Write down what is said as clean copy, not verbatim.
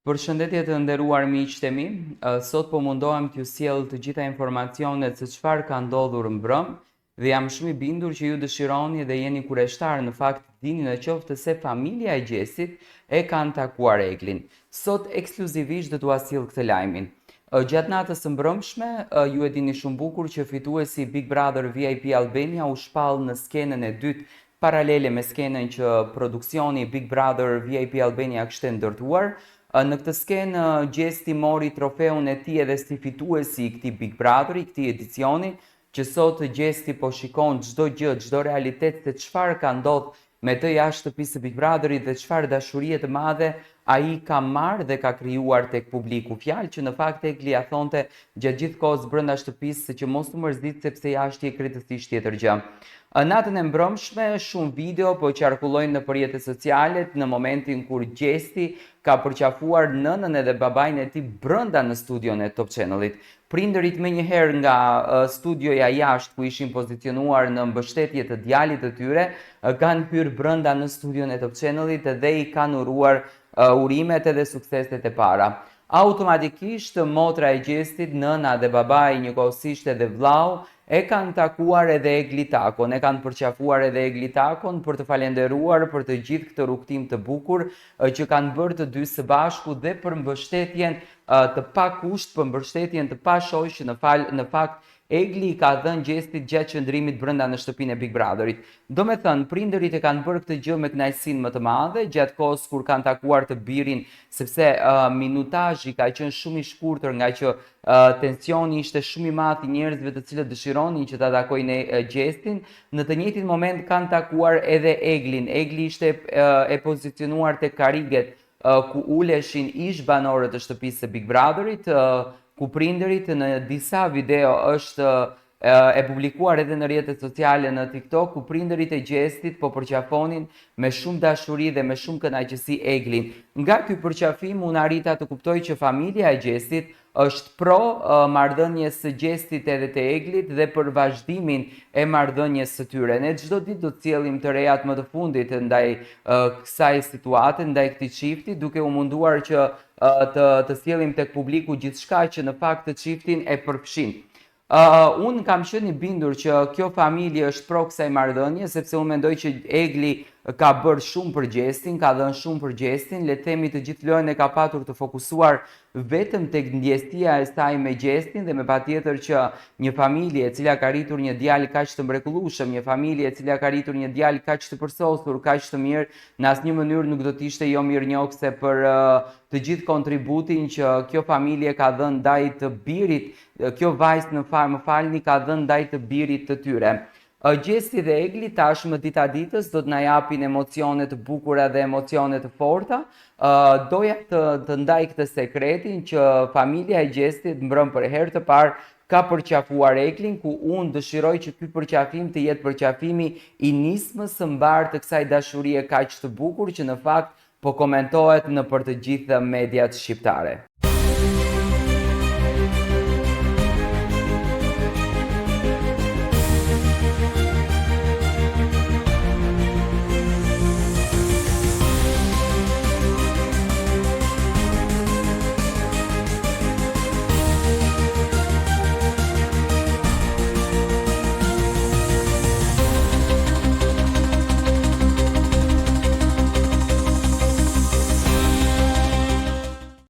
Përshëndetje të nderuar miqtë e mi, sot po mundohem t'ju sjell të gjitha informacionet se çfarë ka ndodhur mbrëm dhe jam shumë i bindur që ju dëshironi dhe jeni kureshtar në fakt dini në qoftë se familja e Gjesit e kanë takuar Eglin. Sot ekskluzivisht do t'ua sjell këtë lajmin. Gjatë natës së mbrëmshme, ju e dini shumë bukur që fituesi Big Brother VIP Albania u shpall në skenën e dytë paralele me skenën që produksioni Big Brother VIP Albania kishte ndërtuar. Në këtë skenë, Gjesti mori trofeun e tij edhe si fituesi i këtij Big Brother, i këtij edicioni, që sot Gjesti po shikon çdo gjë, çdo realitet se çfarë ka ndodhur me të jashtë shtëpisë së Big Brotherit dhe çfarë dashurie të madhe ai ka marrë dhe ka krijuar tek publiku. Fjalë që në fakt Egli ja thonte gjatë gjithë kohës brenda shtëpisë se që mos u mërzit sepse jashtë je krejtësisht tjetër gjë. Natën e mbrëmshme, shumë video po qarkullojnë në rrjetet sociale në momentin kur Gjesti ka përqafuar nënën edhe babain e tij brenda në studion e Top Channelit. Prindërit menjëherë nga studioja jashtë ku ishin pozicionuar në mbështetje të djalit të tyre, kanë hyrë brenda në studion e Top Channelit dhe i kanë uruar urimet edhe sukseset e para. Automatikisht motra e Gjestit, nëna dhe babai njëkohësisht edhe vllau e kanë takuar edhe Egli Takon, e kanë përqafuar edhe Egli Takon për të falenderuar për të gjithë këtë rrugtim të bukur që kanë bërë të dy së bashku dhe për mbështetjen të pakusht, për mbështetjen të pashojsh që në fakt Egli ka dhënë Gjestit gjatë qëndrimit brenda në shtëpinë e Big Brotherit. Do me thënë, prindërit e kanë bërë këtë gjë me kënaqësinë më të madhe gjatë kohës kur kanë takuar të birin, sepse minutazhi ka qenë shumë i shkurtër nga që tensioni ishte shumë i madh i njerëzve të cilët dëshironin që ta takojnë Gjestin. Në të njëjtin moment kanë takuar edhe Eglin. Egli ishte e pozicionuar tek kariget ku uleshin ish banorët të shtëpisë së Big Brotherit, ku prindërit në disa video është e publikuar edhe në rrjetet sociale në TikTok, ku prindërit e Gjestit po përqafonin me shumë dashuri dhe me shumë kënaqësi Eglin. Nga ky përqafim unë arrita të kuptoj që familja e Gjestit është pro marrëdhënies së Gjestit edhe të Eglit dhe për vazhdimin e marrëdhënies së tyre. Ne çdo ditë do të sjellim të rejat më të fundit ndaj kësaj situate, ndaj këtij çifti, duke u munduar që të sjellim tek publiku gjithçka që në fakt të çiftin e përfshin. Unë kam qenë i bindur që kjo familje është pro kësaj marrëdhënie, sepse unë mendoj që Egli ka bërë shumë për Gjestin, ka dhënë shumë për Gjestin, le të themi të gjithë lojën e ka patur të fokusuar vetëm tek ndjesia e saj me Gjestin dhe me patjetër që një familje e cila ka rritur një djalë kaq të mrekullueshëm, një familje e cila ka rritur një djalë kaq të përsosur, kaq të mirë, në asnjë mënyrë nuk do të ishte jo mirënjohëse për të gjithë kontributin që kjo familje ka dhënë ndaj të birit, kjo vajzë më falni ka dhënë ndaj të birit të tyre. Gjesti dhe Egli tashmë dita ditës do të na japin emocione të bukura dhe emocione të forta. Doja të ndaj këtë sekretin që familja e Gjestit mbrëm për herë të parë ka përqafuar Eglin, ku unë dëshiroj që ky përqafim të jetë përqafimi i nismës së mbarë të kësaj dashurie kaq të bukur që në fakt po komentohet në për të gjithë mediat shqiptare.